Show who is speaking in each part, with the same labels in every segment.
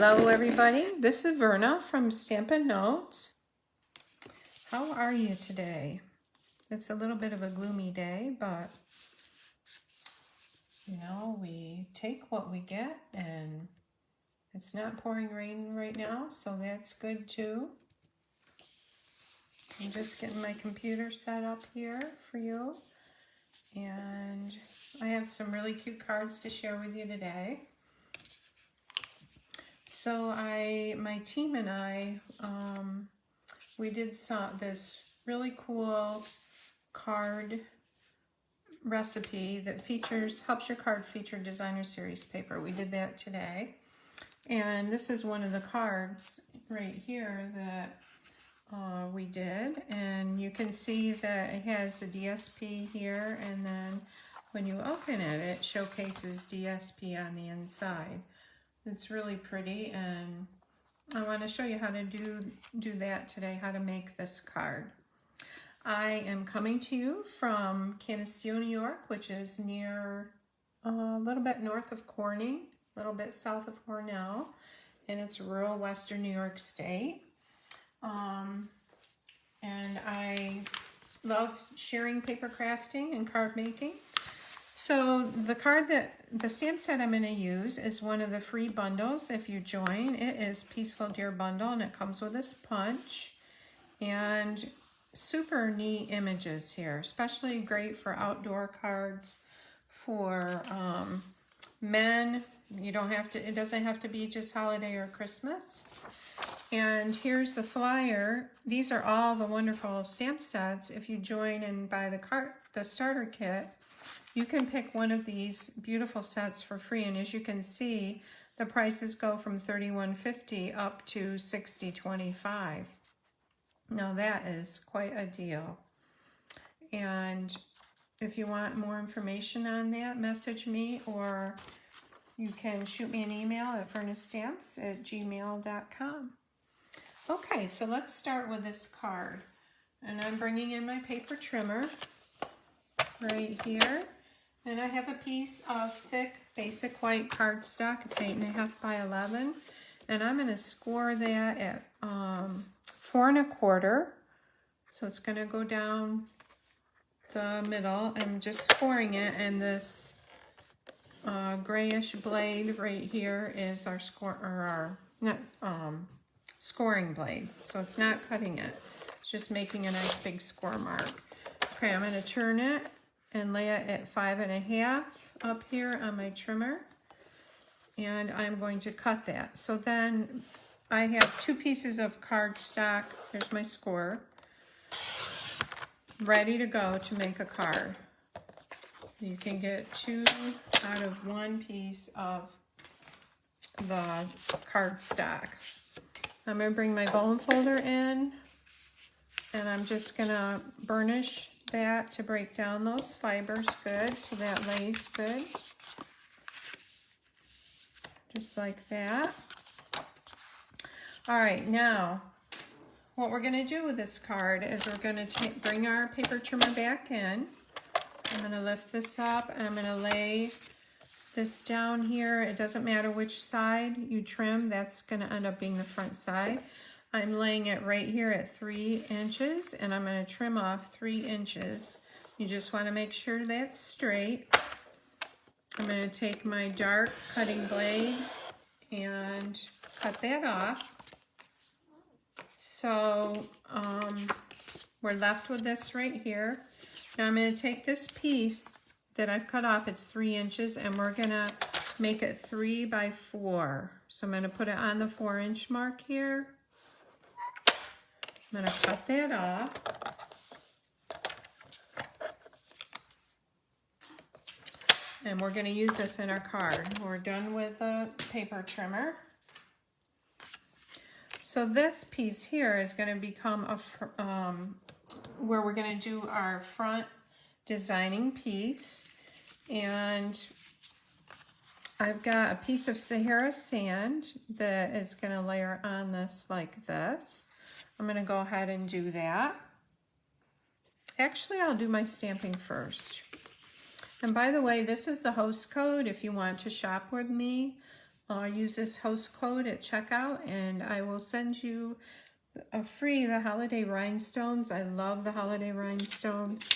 Speaker 1: Hello everybody, this is Verna from Stampin' Notes. How are you today? It's a little bit of a gloomy day, but you know, we take what we get, and it's not pouring rain right now, so that's good too. I'm just getting my computer set up here for you, and I have some really cute cards to share with you today. So my team and I, we did this really cool card recipe that helps your card feature designer series paper. We did that today. And this is one of the cards right here that we did. And you can see that it has the DSP here, and then when you open it, it showcases DSP on the inside. It's really pretty, and I want to show you how to do that today, how to make this card. I am coming to you from Canisteo, New York, which is near a little bit north of Corning, a little bit south of Cornell, and it's rural western New York State. And I love sharing paper crafting and card making. So the stamp set I'm going to use is one of the free bundles if you join. It is Peaceful Dear Bundle, and it comes with this punch and super neat images here, especially great for outdoor cards for men. It doesn't have to be just holiday or Christmas. And here's the flyer. These are all the wonderful stamp sets. If you join and buy the starter kit, you can pick one of these beautiful sets for free, and as you can see, the prices go from $31.50 up to $60.25. Now that is quite a deal. And if you want more information on that, message me, or you can shoot me an email at vernastamps@gmail.com. Okay, so let's start with this card. And I'm bringing in my paper trimmer right here. And I have a piece of thick basic white cardstock. It's 8.5 by 11. And I'm going to score that at 4 1/4. So it's going to go down the middle. I'm just scoring it, and this grayish blade right here is our scoring blade. So it's not cutting it. It's just making a nice big score mark. Okay, I'm going to turn it and lay it at 5 1/2 up here on my trimmer, and I'm going to cut that. So then I have 2 pieces of cardstock. There's my score, ready to go to make a card. You can get 2 out of 1 piece of the cardstock. I'm going to bring my bone folder in, and I'm just going to burnish that to break down those fibers good, so that lays good, just like that. All right, now what we're going to do with this card is we're going to bring our paper trimmer back in. I'm going to lift this up, and I'm going to lay this down here. It doesn't matter which side you trim, that's going to end up being the front side. I'm laying it right here at 3 inches, and I'm going to trim off 3 inches. You just want to make sure that's straight. I'm going to take my dark cutting blade and cut that off. So we're left with this right here. Now I'm going to take this piece that I've cut off, it's 3 inches, and we're going to make it 3 by 4. So I'm going to put it on the 4-inch mark here. I'm going to cut that off. And we're going to use this in our card. We're done with the paper trimmer. So this piece here is going to become where we're going to do our front designing piece. And I've got a piece of Sahara Sand that is going to layer on this like this. I'm going to go ahead and do that. Actually, I'll do my stamping first. And by the way, this is the host code if you want to shop with me. use this host code at checkout, and I will send you a free the holiday rhinestones. I love the holiday rhinestones.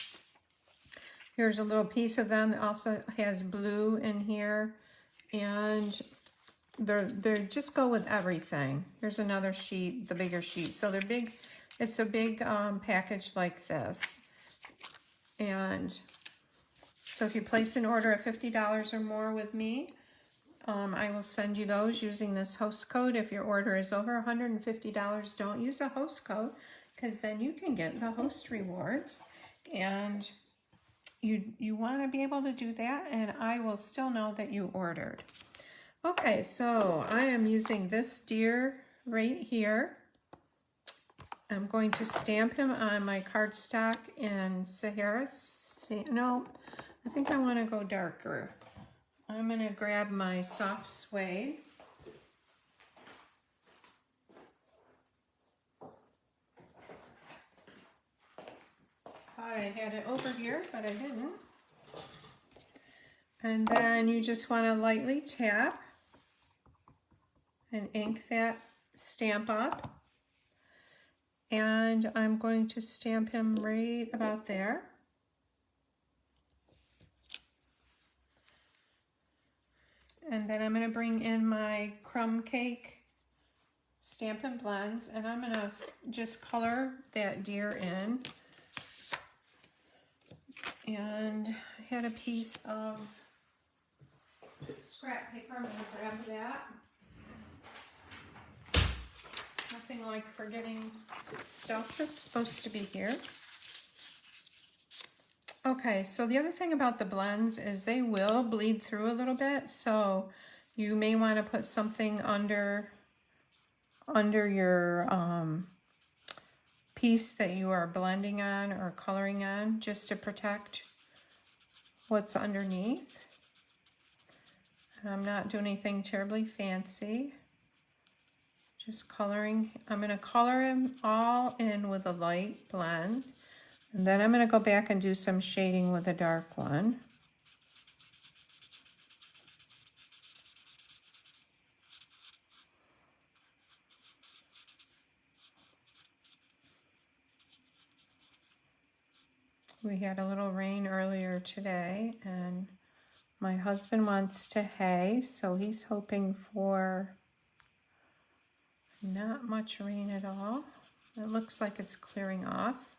Speaker 1: Here's a little piece of them. It also has blue in here, and they just go with everything. Here's another sheet, the bigger sheet. So they're big. It's a big package like this. And so if you place an order of $50 or more with me, I will send you those using this host code. If your order is over $150, don't use a host code, because then you can get the host rewards. And you want to be able to do that, and I will still know that you ordered. Okay, so I am using this deer right here. I'm going to stamp him on my cardstock in Sahara Sand. No, I think I want to go darker. I'm going to grab my soft suede. Thought I had it over here, but I didn't. And then you just want to lightly tap and ink that stamp up. And I'm going to stamp him right about there. And then I'm going to bring in my crumb cake Stampin' Blends, and I'm going to just color that deer in. And I had a piece of scrap paper. I'm going to grab that. Nothing like forgetting stuff that's supposed to be here. Okay, so the other thing about the blends is they will bleed through a little bit, so you may want to put something under your piece that you are blending on or coloring on, just to protect what's underneath. I'm not doing anything terribly fancy. Just coloring. I'm going to color them all in with a light blend. And then I'm going to go back and do some shading with a dark one. We had a little rain earlier today, and my husband wants to hay, so he's hoping for not much rain at all. It looks like it's clearing off,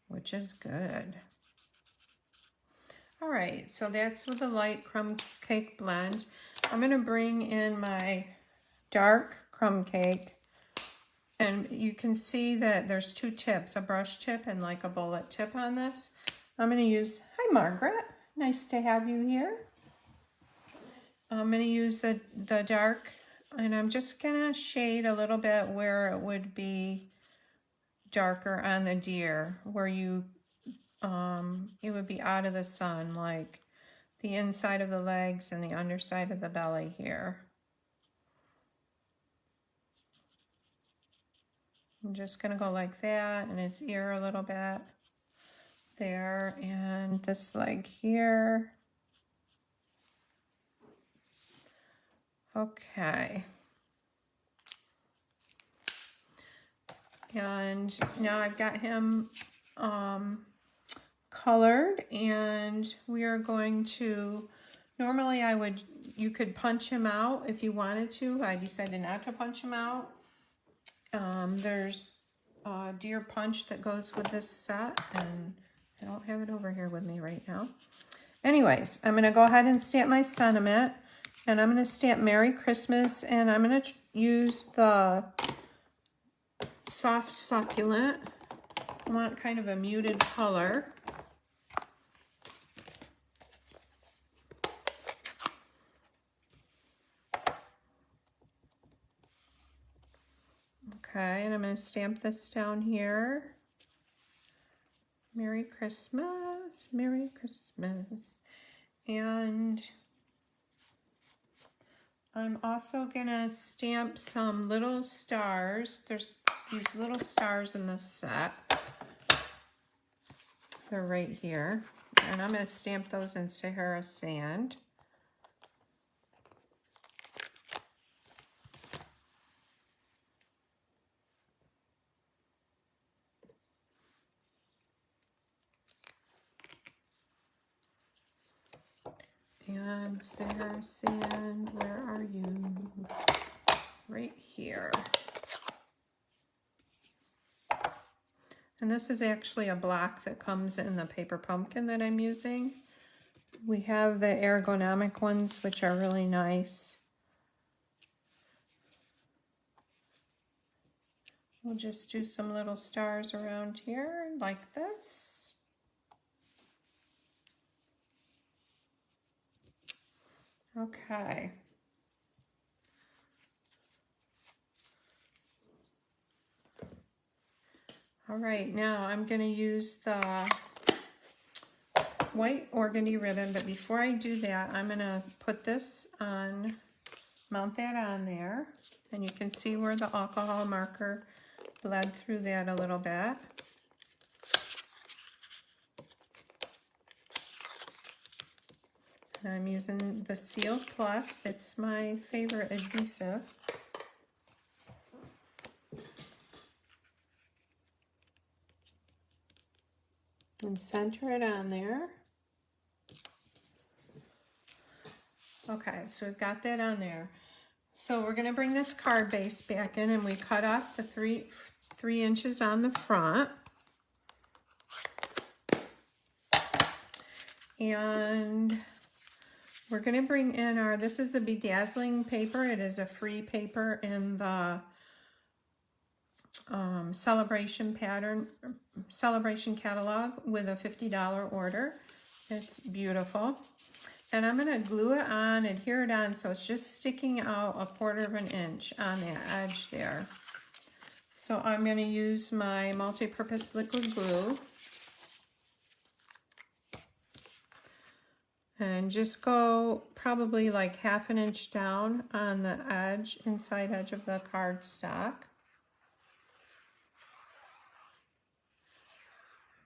Speaker 1: which is good. All right, so that's with a light crumb cake blend. I'm going to bring in my dark crumb cake, and you can see that there's two tips, a brush tip and like a bullet tip on this. I'm going to use, hi Margaret, nice to have you here. I'm going to use the dark, and I'm just going to shade a little bit where it would be darker on the deer, where you it would be out of the sun, like the inside of the legs and the underside of the belly here. I'm just going to go like that, and his ear a little bit there, and this leg here. Okay. And now I've got him colored, and we are going to, normally you could punch him out if you wanted to. I decided not to punch him out. There's a deer punch that goes with this set, and I don't have it over here with me right now. Anyways, I'm going to go ahead and stamp my sentiment, and I'm going to stamp Merry Christmas, and I'm going to use the soft succulent. I want kind of a muted color. Okay, and I'm going to stamp this down here. Merry Christmas, Merry Christmas. And I'm also going to stamp some little stars. There's these little stars in this set. They're right here. And I'm going to stamp those in Sahara Sand. And Sahara Sand, where are you? Right here. And this is actually a block that comes in the paper pumpkin that I'm using. We have the ergonomic ones, which are really nice. We'll just do some little stars around here like this. Okay. All right, now I'm going to use the white organdy ribbon, but before I do that, I'm going to put this on, mount that on there, and you can see where the alcohol marker bled through that a little bit. And I'm using the Seal Plus, it's my favorite adhesive. And center it on there. Okay, so we've got that on there. So we're going to bring this card base back in, and we cut off the three inches on the front. And we're going to bring in our, this is the Dazzling paper. It is a free paper in the celebration catalog with a $50 order. It's beautiful. And I'm going to glue it on, adhere it on, so it's just sticking out 1/4 of an inch on that edge there. So I'm going to use my multi-purpose liquid glue. And just go probably like 1/2 inch down on the edge, inside edge of the cardstock.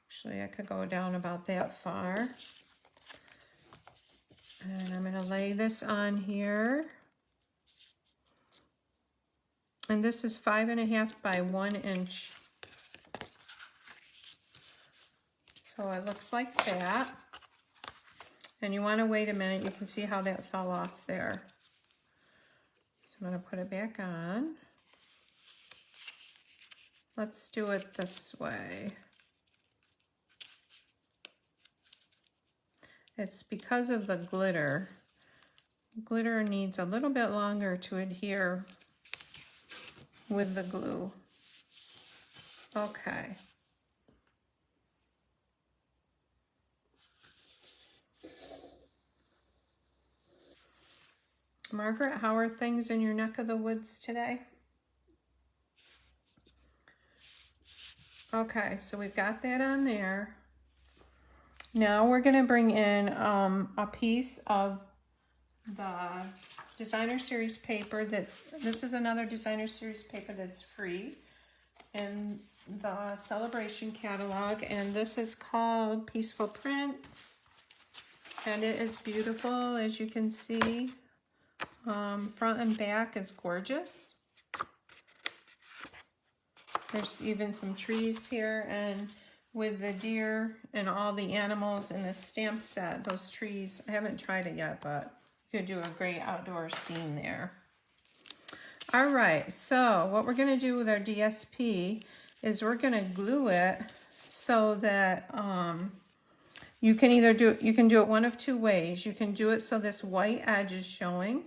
Speaker 1: Actually, I could go down about that far. And I'm going to lay this on here. And this is 5.5 by 1 inch. So it looks like that. And you want to wait a minute. You can see how that fell off there. So I'm going to put it back on. Let's do it this way. It's because of the glitter. Glitter needs a little bit longer to adhere with the glue. Okay. Margaret, how are things in your neck of the woods today? Okay, so we've got that on there. Now we're going to bring in a piece of the designer series paper this is another designer series paper that's free in the celebration catalog, and this is called Peaceful Prints, and it is beautiful, as you can see. Front and back is gorgeous. There's even some trees here, and with the deer and all the animals in this stamp set, those trees, I haven't tried it yet, but you could do a great outdoor scene there. All right, so what we're going to do with our DSP is we're going to glue it so that you can either do it one of two ways. You can do it so this white edge is showing,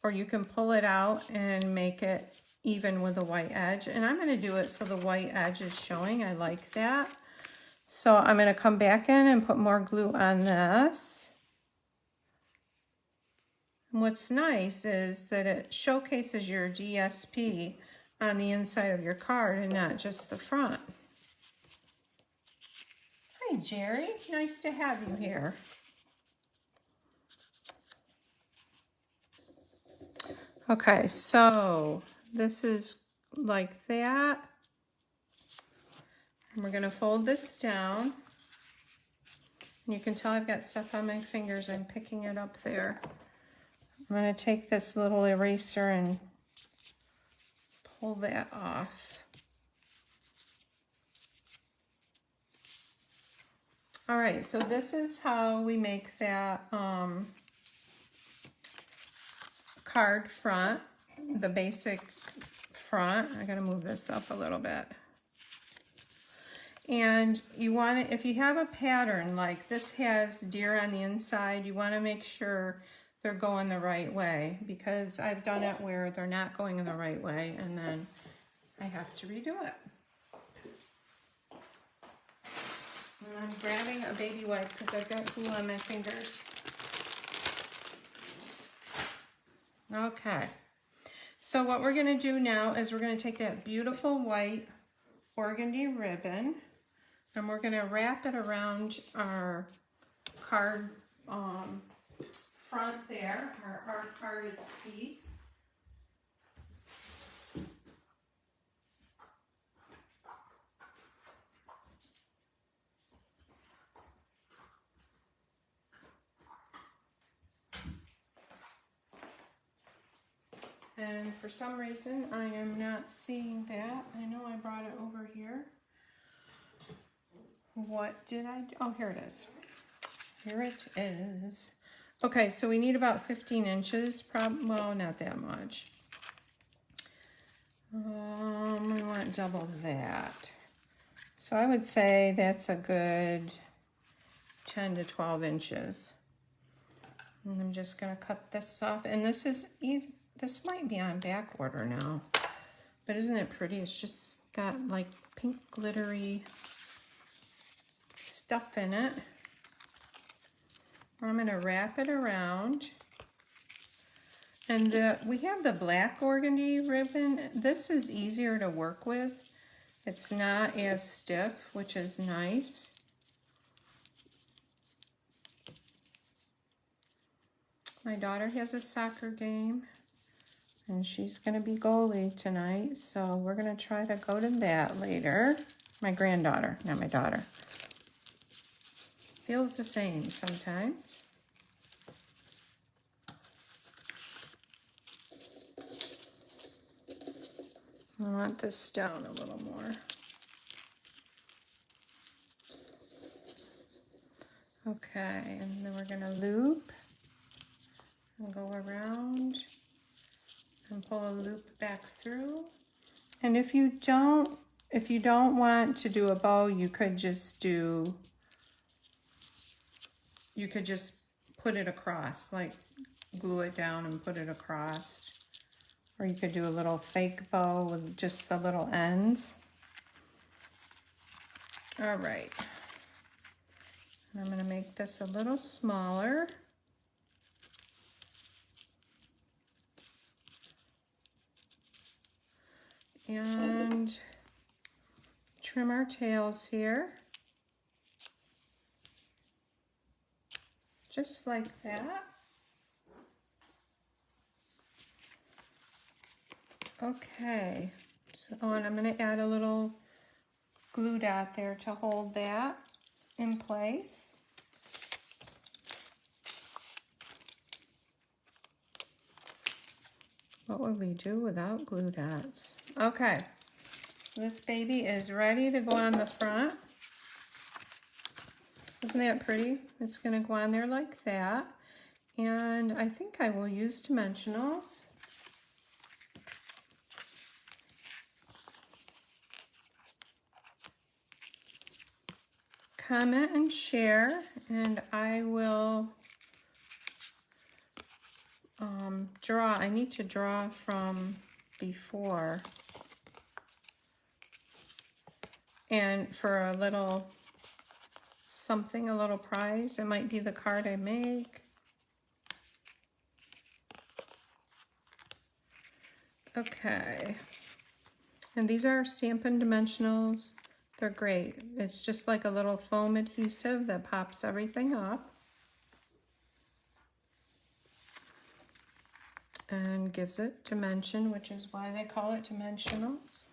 Speaker 1: or you can pull it out and make it even with the white edge. And I'm going to do it so the white edge is showing. I like that. So I'm going to come back in and put more glue on this. And what's nice is that it showcases your DSP on the inside of your card and not just the front. Hi, Jerry. Nice to have you here. Okay, so this is like that. And we're going to fold this down. And you can tell I've got stuff on my fingers. I'm picking it up there. I'm going to take this little eraser and pull that off. All right, so this is how we make that card front, the basic front. I gotta move this up a little bit. And you want it, if you have a pattern like this has deer on the inside, you want to make sure they're going the right way, because I've done it where they're not going in the right way and then I have to redo it. And I'm grabbing a baby wipe because I've got glue on my fingers. Okay, so what we're going to do now is we're going to take that beautiful white organdy ribbon and we're going to wrap it around our card front there, our artist piece. And for some reason, I am not seeing that. I know I brought it over here. What did I do? Oh, here it is. Here it is. Okay, so we need about 15 inches. Well, not that much. We want double that. So I would say that's a good 10 to 12 inches. And I'm just going to cut this off. And this might be on back order now. But isn't it pretty? It's just got like pink glittery stuff in it. I'm going to wrap it around. And we have the black organdy ribbon. This is easier to work with. It's not as stiff, which is nice. My daughter has a soccer game and she's going to be goalie tonight. So we're going to try to go to that later. My granddaughter, not my daughter. Feels the same sometimes. I want this down a little more. Okay, and then we're going to loop and go around and pull a loop back through. And if you don't want to do a bow, you could just put it across, like glue it down and put it across. Or you could do a little fake bow with just the little ends. All right. I'm going to make this a little smaller. And trim our tails here. Just like that. Okay, so and I'm going to add a little glue dot there to hold that in place. What would we do without glue dots? Okay, so this baby is ready to go on the front. Isn't that pretty? It's going to go on there like that. And I think I will use dimensionals. Comment and share, and I will draw. I need to draw from before. And for a little something, a little prize, it might be the card I make. Okay. And these are Stampin Dimensionals. They're great. It's just like a little foam adhesive that pops everything up and gives it dimension, which is why they call it dimensionals.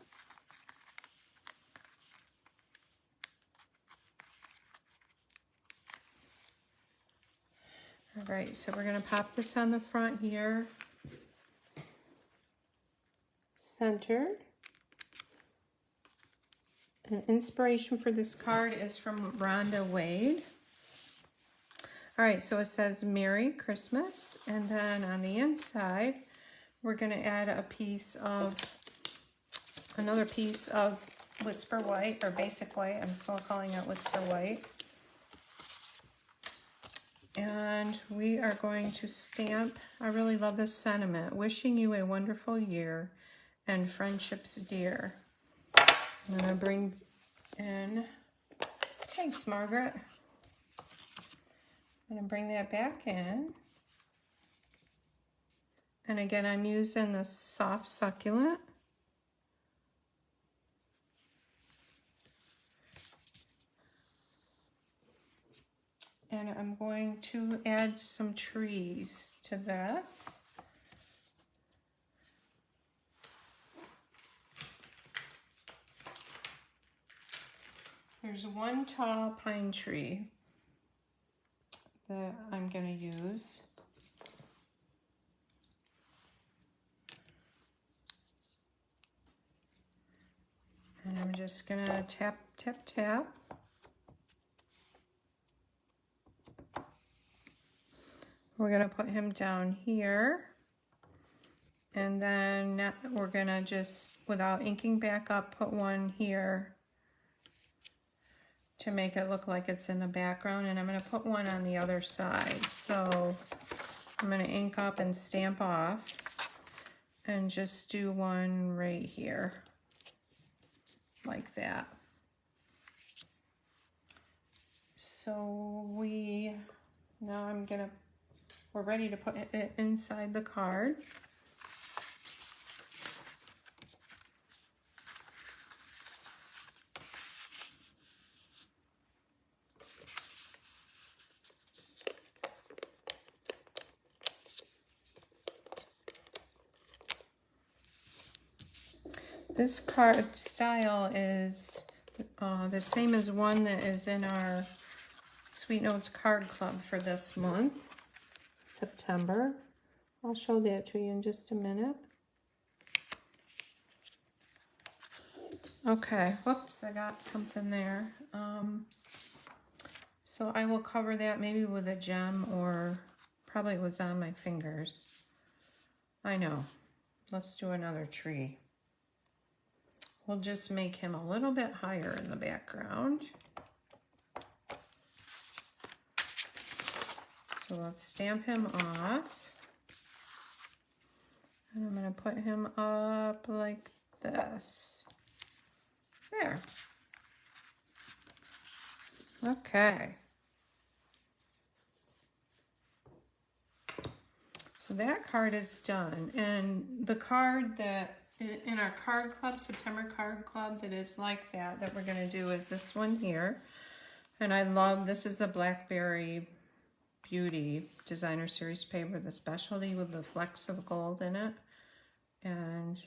Speaker 1: All right, so we're going to pop this on the front here, centered. An inspiration for this card is from Ronda Wade. All right, so it says Merry Christmas, and then on the inside we're going to add another piece of Whisper White, or Basic White. I'm still calling it Whisper White. And we are going to stamp, I really love this sentiment, wishing you a wonderful year and friendships dear. I'm going to bring in, thanks Margaret. I'm going to bring that back in. And again, I'm using the soft succulent. And I'm going to add some trees to this. There's one tall pine tree that I'm going to use. And I'm just going to tap, tap, tap. We're going to put him down here, and then we're going to just, without inking back up, put one here to make it look like it's in the background, and I'm going to put one on the other side. So I'm going to ink up and stamp off and just do one right here, like that. So now we're ready to put it inside the card. This card style is the same as one that is in our Sweet Notes card club for this month, September. I'll show that to you in just a minute. Okay, whoops, I got something there. So I will cover that maybe with a gem, or probably it was on my fingers. I know. Let's do another tree. We'll just make him a little bit higher in the background. So let's stamp him off. And I'm going to put him up like this. There. Okay. So that card is done. And the card that in our card club, September card club, that is like that we're going to do is this one here. And I love, this is the Blackberry Beauty Designer Series paper, the specialty with the flecks of gold in it. And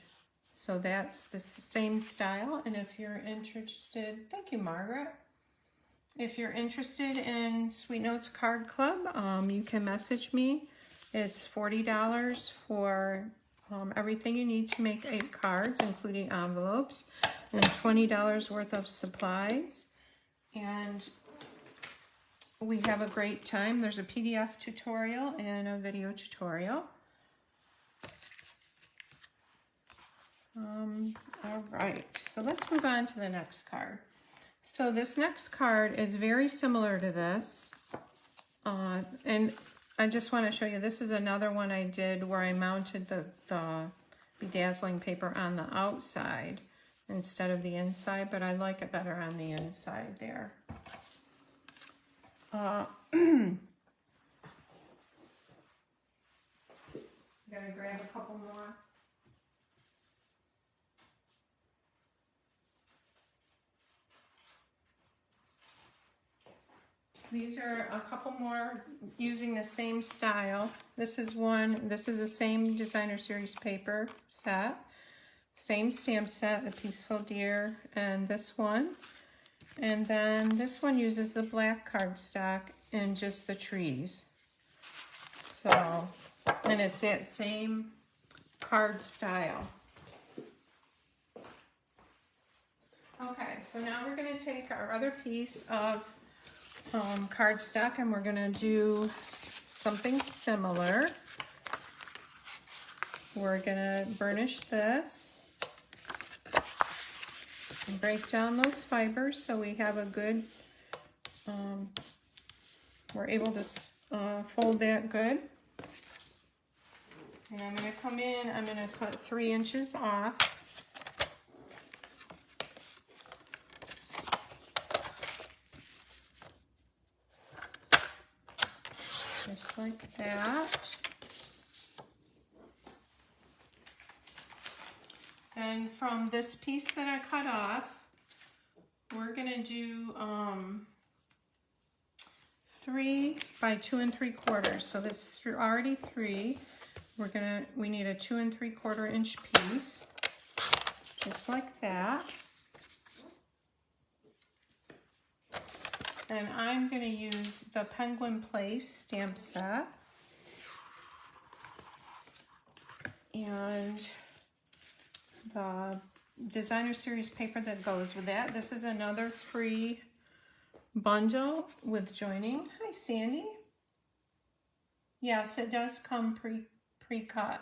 Speaker 1: so that's the same style. And if you're interested, thank you, Margaret. If you're interested in Sweet Notes Card Club, you can message me. It's $40 for everything you need to make 8 cards, including envelopes, and $20 worth of supplies. And we have a great time. There's a PDF tutorial and a video tutorial. All right, so let's move on to the next card. So this next card is very similar to this. And I just want to show you, this is another one I did where I mounted the bedazzling paper on the outside instead of the inside, but I like it better on the inside there. Gotta grab a couple more. These are a couple more using the same style. This is the same Designer Series paper set. Same stamp set, the Peaceful Deer, and this one. And then this one uses the black cardstock and just the trees. So, and it's that same card style. Okay, so now we're going to take our other piece of cardstock, and we're going to do something similar. we're gonna burnish this and break down those fibers so we have a good, we're able to fold that good. And I'm gonna come in, I'm gonna cut 3 inches off. Just like that. And from this piece that I cut off, we're gonna do 3 by 2 3/4. So that's already 3. We need a 2 3/4 inch piece, just like that. And I'm gonna use the Penguin Place stamp set. And the designer series paper that goes with that. This is another free bundle with joining. Hi, Sandy. Yes, it does come pre-cut.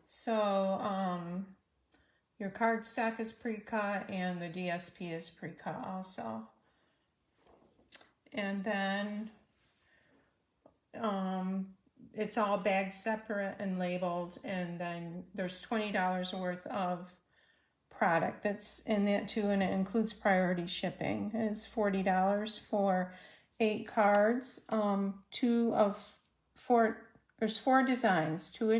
Speaker 1: So your cardstock is pre-cut and the DSP is pre-cut also. And then it's all bagged separate and labeled, and then there's $20 worth of product that's in that too, and it includes priority shipping. It's $40 for 8 cards, there's 4 designs, two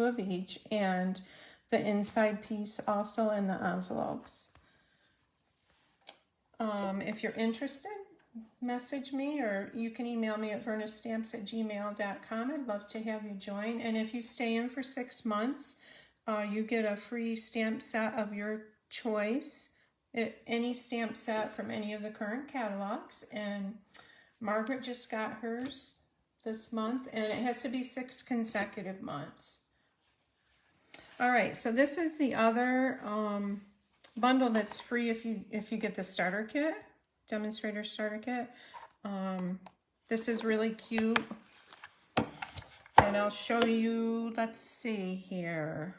Speaker 1: of each, and the inside piece also in the envelopes. If you're interested, message me, or you can email me at vernastamps@gmail.com. I'd love to have you join. And if you stay in for 6 months, you get a free stamp set of your choice, any stamp set from any of the current catalogs. And Margaret just got hers this month, and it has to be 6 consecutive months. All right, so this is the other bundle that's free if you get the starter kit, demonstrator starter kit. This is really cute, and I'll show you. Let's see here.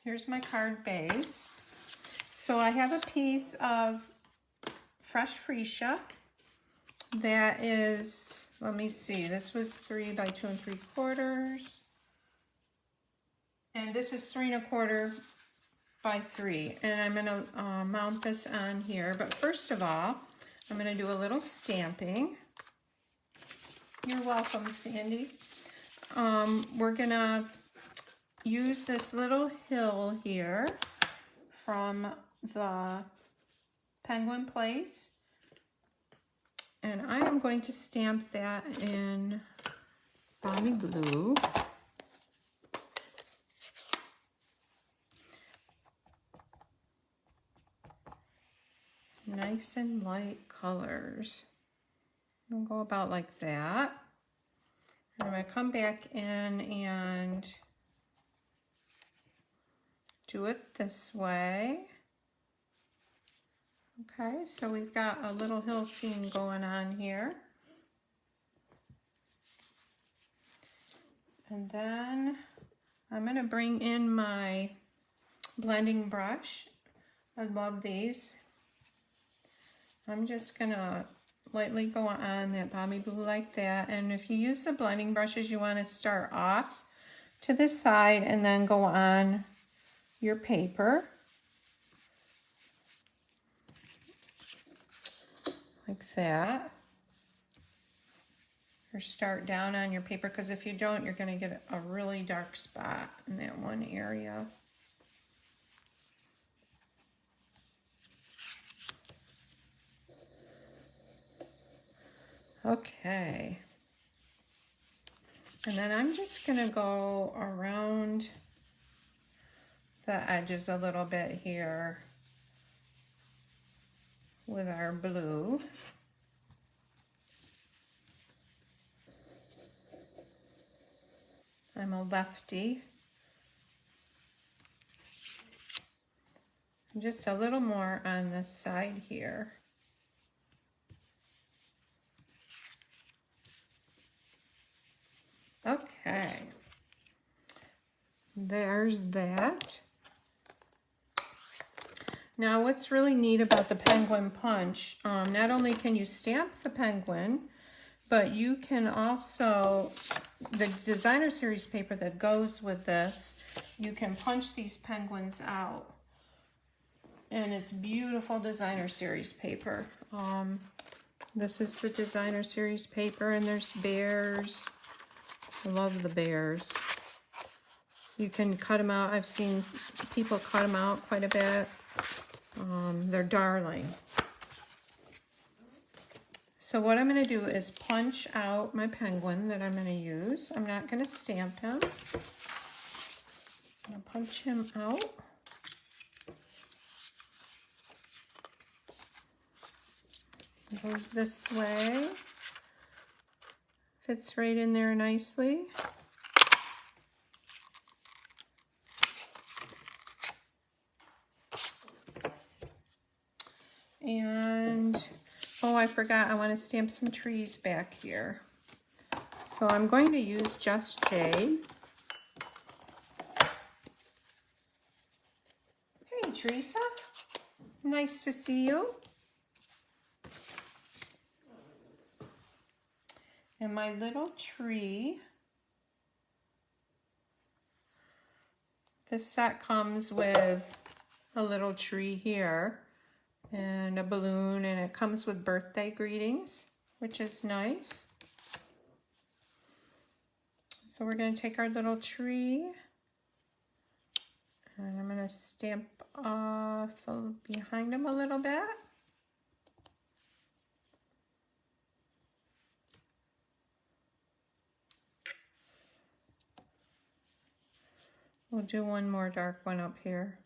Speaker 1: Here's my card base. So I have a piece of fresh freesia that is, let me see, this was 3 by 2 3/4, and this is 3 1/4 by 3, and I'm gonna mount this on here. But first of all, I'm gonna do a little stamping. You're welcome, Sandy. We're gonna use this little hill here from the Penguin Place, and I am going to stamp that in Balmy Blue. Nice and light colors. We'll go about like that. And I'm going to come back in and do it this way. Okay, so we've got a little hill scene going on here. And then I'm going to bring in my blending brush. I love these. I'm just going to lightly go on that Balmy Blue like that. And if you use the blending brushes, you want to start off to the side and then go on your paper. Like that. Or start down on your paper, because if you don't, you're going to get a really dark spot in that one area. Okay. And then I'm just going to go around the edges a little bit here with our blue. I'm a lefty. Just a little more on this side here. Okay. There's that. Now what's really neat about the penguin punch, not only can you stamp the penguin, but you can also, the designer series paper that goes with this, you can punch these penguins out. And it's beautiful designer series paper. This is the designer series paper, and there's bears. I love the bears. You can cut them out. I've seen people cut them out quite a bit. They're darling. So what I'm going to do is punch out my penguin that I'm going to use. I'm not going to stamp him. I'm going to punch him out. It goes this way. Fits right in there nicely. And, oh, I forgot, I want to stamp some trees back here. So I'm going to use just Jade. Hey, Teresa. Nice to see you. And my little tree. This set comes with a little tree here and a balloon, and it comes with birthday greetings, which is nice. So we're going to take our little tree, and I'm going to stamp off behind him a little bit. We'll do one more dark one up here.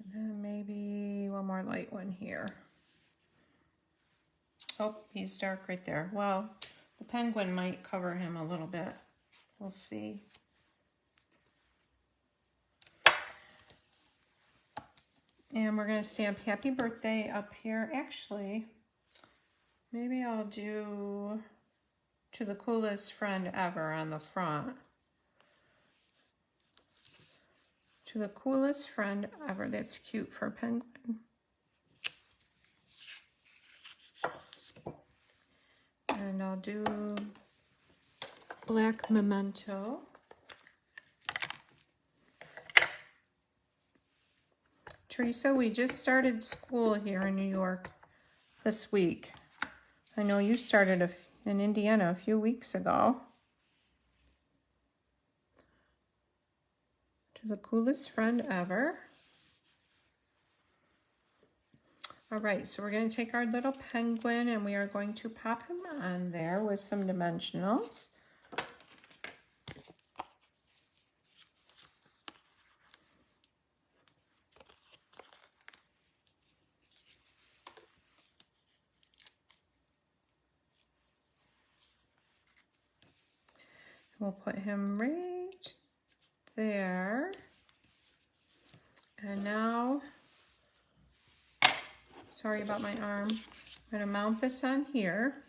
Speaker 1: And then maybe one more light one here. Oh, he's dark right there. Well, the penguin might cover him a little bit. We'll see. And we're going to stamp happy birthday up here. Actually, maybe I'll do to the coolest friend ever on the front. To the coolest friend ever. That's cute for a penguin. And I'll do black memento. Teresa, we just started school here in New York this week. I know you started in Indiana a few weeks ago. To the coolest friend ever. All right, so we're going to take our little penguin and we are going to pop him on there with some dimensionals. We'll put him right there. And now, sorry about my arm, I'm going to mount this on here.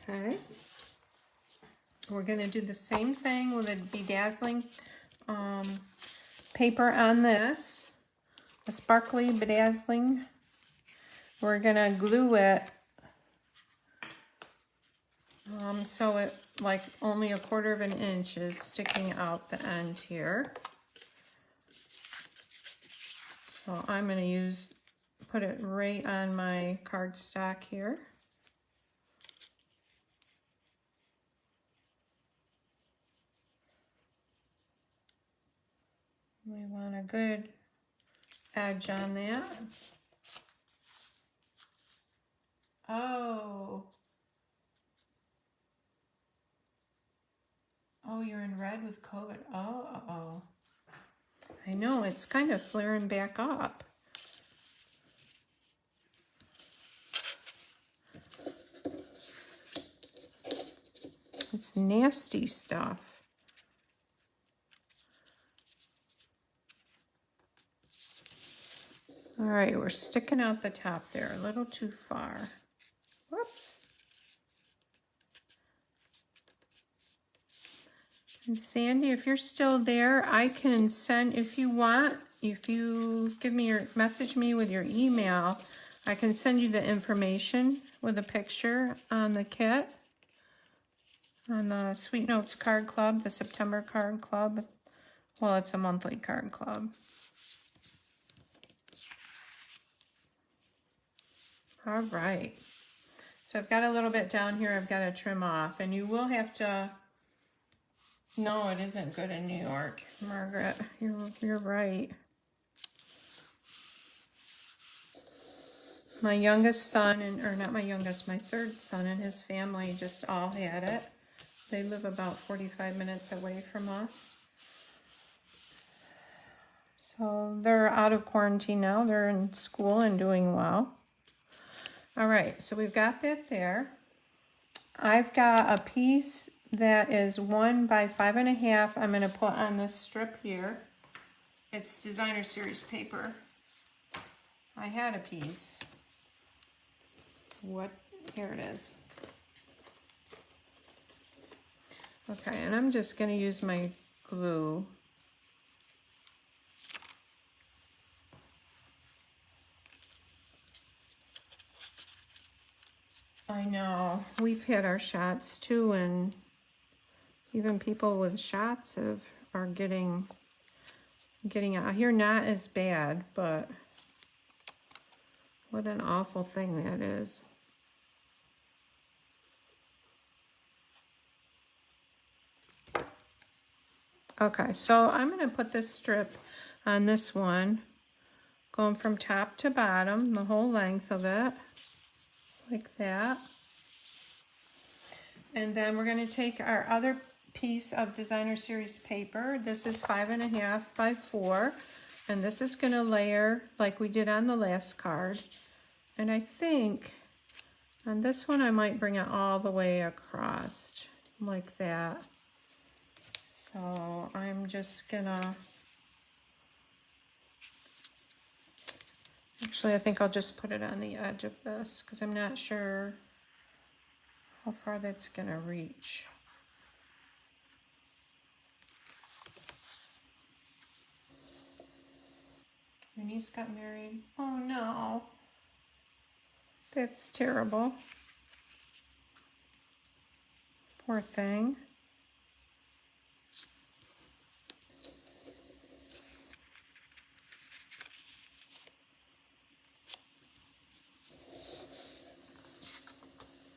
Speaker 1: Okay, we're going to do the same thing with a bedazzling paper on this, a sparkly bedazzling. We're going to glue it so it like only 1/4 of an inch is sticking out the end here. So I'm going to put it right on my cardstock here. We want a good edge on that. Oh. Oh, you're in red with COVID. Oh. I know, it's kind of flaring back up. this nasty stuff. All right, we're sticking out the top there a little too far. Whoops. And Sandy, if you're still there, I can send, if you want, if you message me with your email, I can send you the information with a picture on the kit, on the Sweet Notes Card Club, the September Card Club. Well, it's a monthly card club. All right. So I've got a little bit down here I've got to trim off, and you will have to. No, it isn't good in New York, Margaret. You're right. My youngest son, or not my youngest, my third son and his family just all had it. They live about 45 minutes away from us. So they're out of quarantine now. They're in school and doing well. All right, so we've got that there. I've got a piece that is 1 by 5.5. I'm going to put on this strip here. It's designer series paper. I had a piece. Here it is. Okay, and I'm just going to use my glue. I know, we've had our shots too, and even people with shots are getting out here. Not as bad, but what an awful thing that is. Okay, so I'm going to put this strip on this one, going from top to bottom, the whole length of it, like that. And then we're going to take our other piece of designer series paper. This is 5.5 by 4, and this is going to layer like we did on the last card. And I think on this one I might bring it all the way across like that. So I'm just gonna, actually I think I'll just put it on the edge of this because I'm not sure how far that's gonna reach. My niece got married. Oh no, that's terrible. Poor thing.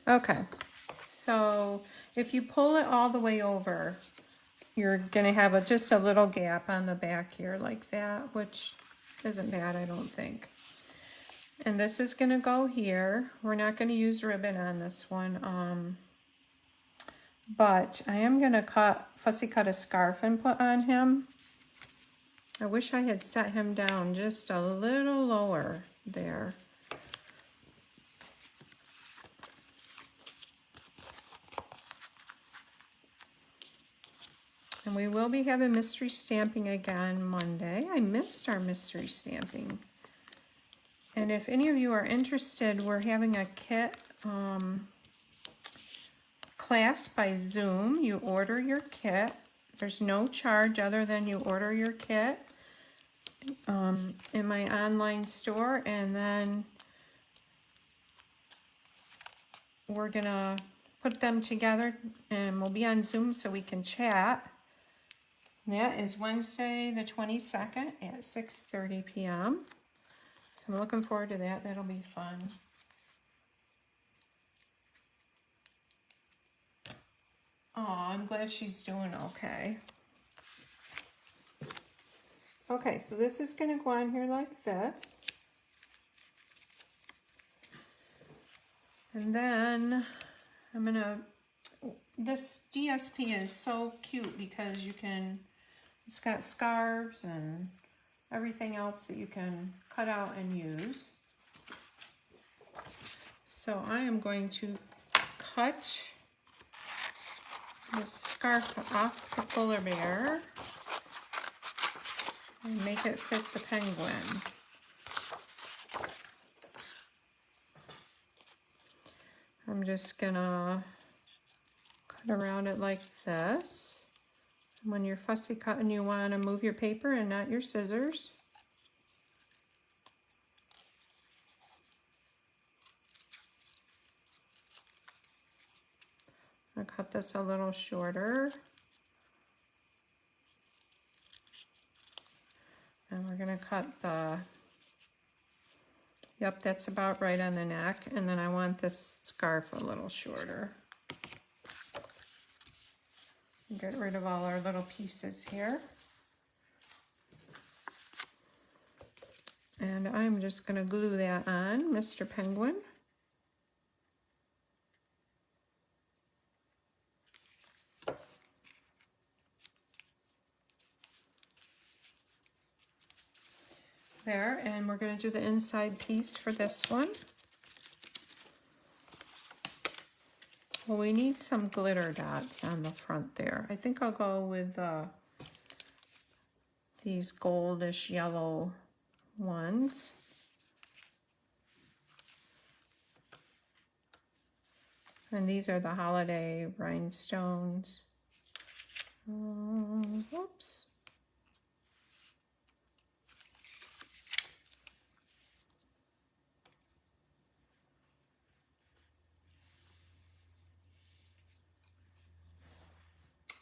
Speaker 1: Okay, so if you pull it all the way over, you're gonna have just a little gap on the back here like that, which isn't bad, I don't think. And this is gonna go here. We're not gonna use ribbon on this one, but I am gonna fussy cut a scarf and put on him. I wish I had set him down just a little lower there. And we will be having mystery stamping again Monday. I missed our mystery stamping. And if any of you are interested, we're having a kit class by Zoom. You order your kit. There's no charge other than you order your kit in my online store. And then we're gonna put them together and we'll be on Zoom so we can chat. That is Wednesday the 22nd at 6:30 p.m. So I'm looking forward to that. That'll be fun. Oh, I'm glad she's doing okay. Okay, so this is going to go on here like this. And then I'm going to, this DSP is so cute because you can, it's got scarves and everything else that you can cut out and use. So I am going to cut the scarf off the polar bear and make it fit the penguin. I'm just gonna cut around it like this. When you're fussy cutting, you want to move your paper and not your scissors. I'll cut this a little shorter. And we're gonna cut the, yep, that's about right on the neck. And then I want this scarf a little shorter. Get rid of all our little pieces here. And I'm just gonna glue that on, Mr. Penguin. There, and we're going to do the inside piece for this one. Well, we need some glitter dots on the front there. I think I'll go with these goldish yellow ones. And these are the holiday rhinestones. Whoops.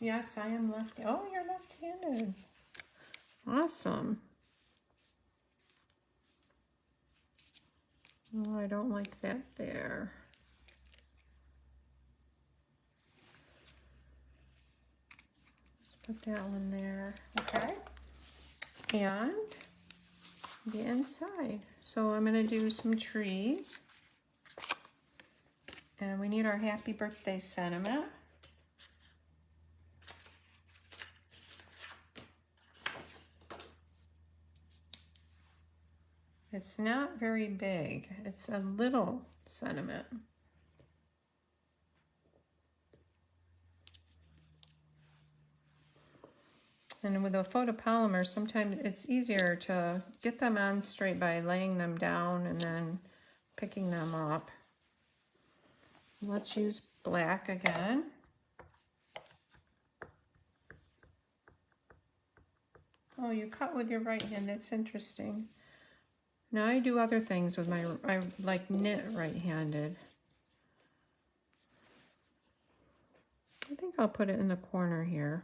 Speaker 1: Yes, I am left. Oh, you're left-handed. Awesome. Oh, I don't like that there. Let's put that one there. Okay. And the inside. So I'm going to do some trees. And we need our happy birthday sentiment. It's not very big. It's a little sentiment. And with a photopolymer, sometimes it's easier to get them on straight by laying them down and then picking them up. Let's use black again. Oh, you cut with your right hand. That's interesting. Now I do other things with my, I like knit right-handed. I think I'll put it in the corner here.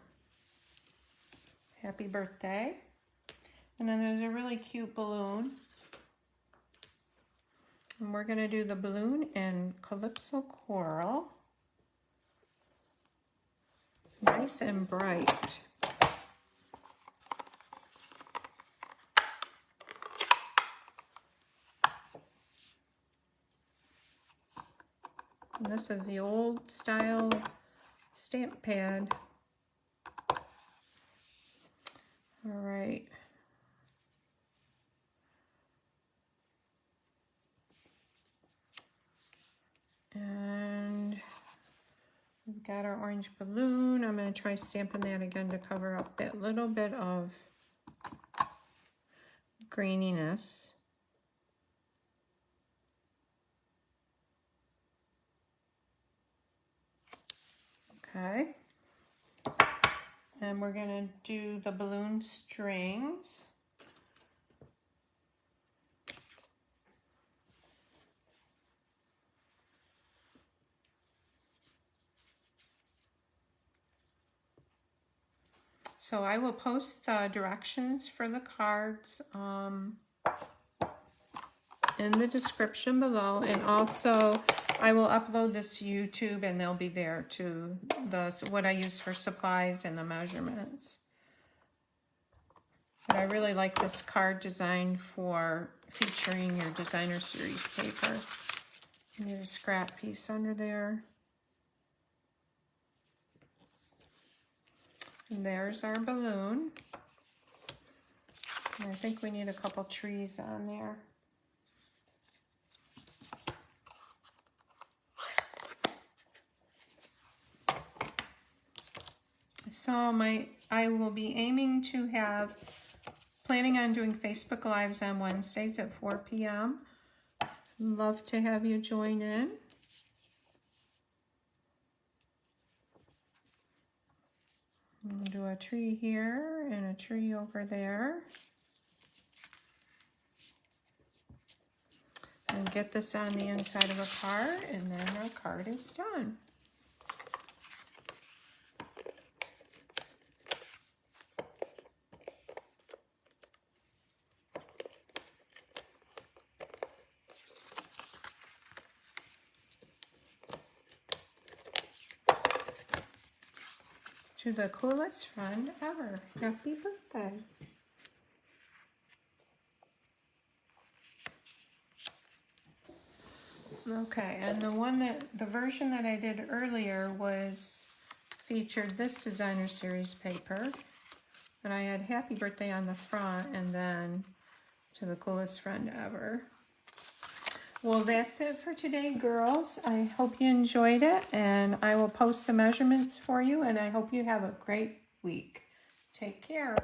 Speaker 1: Happy birthday. And then there's a really cute balloon. And we're gonna do the balloon in Calypso Coral. Nice and bright. And this is the old style stamp pad. All right. And we've got our orange balloon. I'm going to try stamping that again to cover up that little bit of graininess. Okay, and we're gonna do the balloon strings. So I will post the directions for the cards in the description below, and also I will upload this to YouTube, and they'll be there too, what I use for supplies and the measurements. But I really like this card design for featuring your designer series paper. You need a scrap piece under there. And there's our balloon. And I think we need a couple trees on there. So I will be aiming to planning on doing Facebook Lives on Wednesdays at 4 p.m. Love to have you join in. We'll do a tree here and a tree over there. And get this on the inside of a card, and then our card is done. To the coolest friend ever. Happy birthday. Okay, and the version that I did earlier featured this designer series paper. And I had happy birthday on the front and then to the coolest friend ever. Well, that's it for today, girls. I hope you enjoyed it, and I will post the measurements for you, and I hope you have a great week. Take care.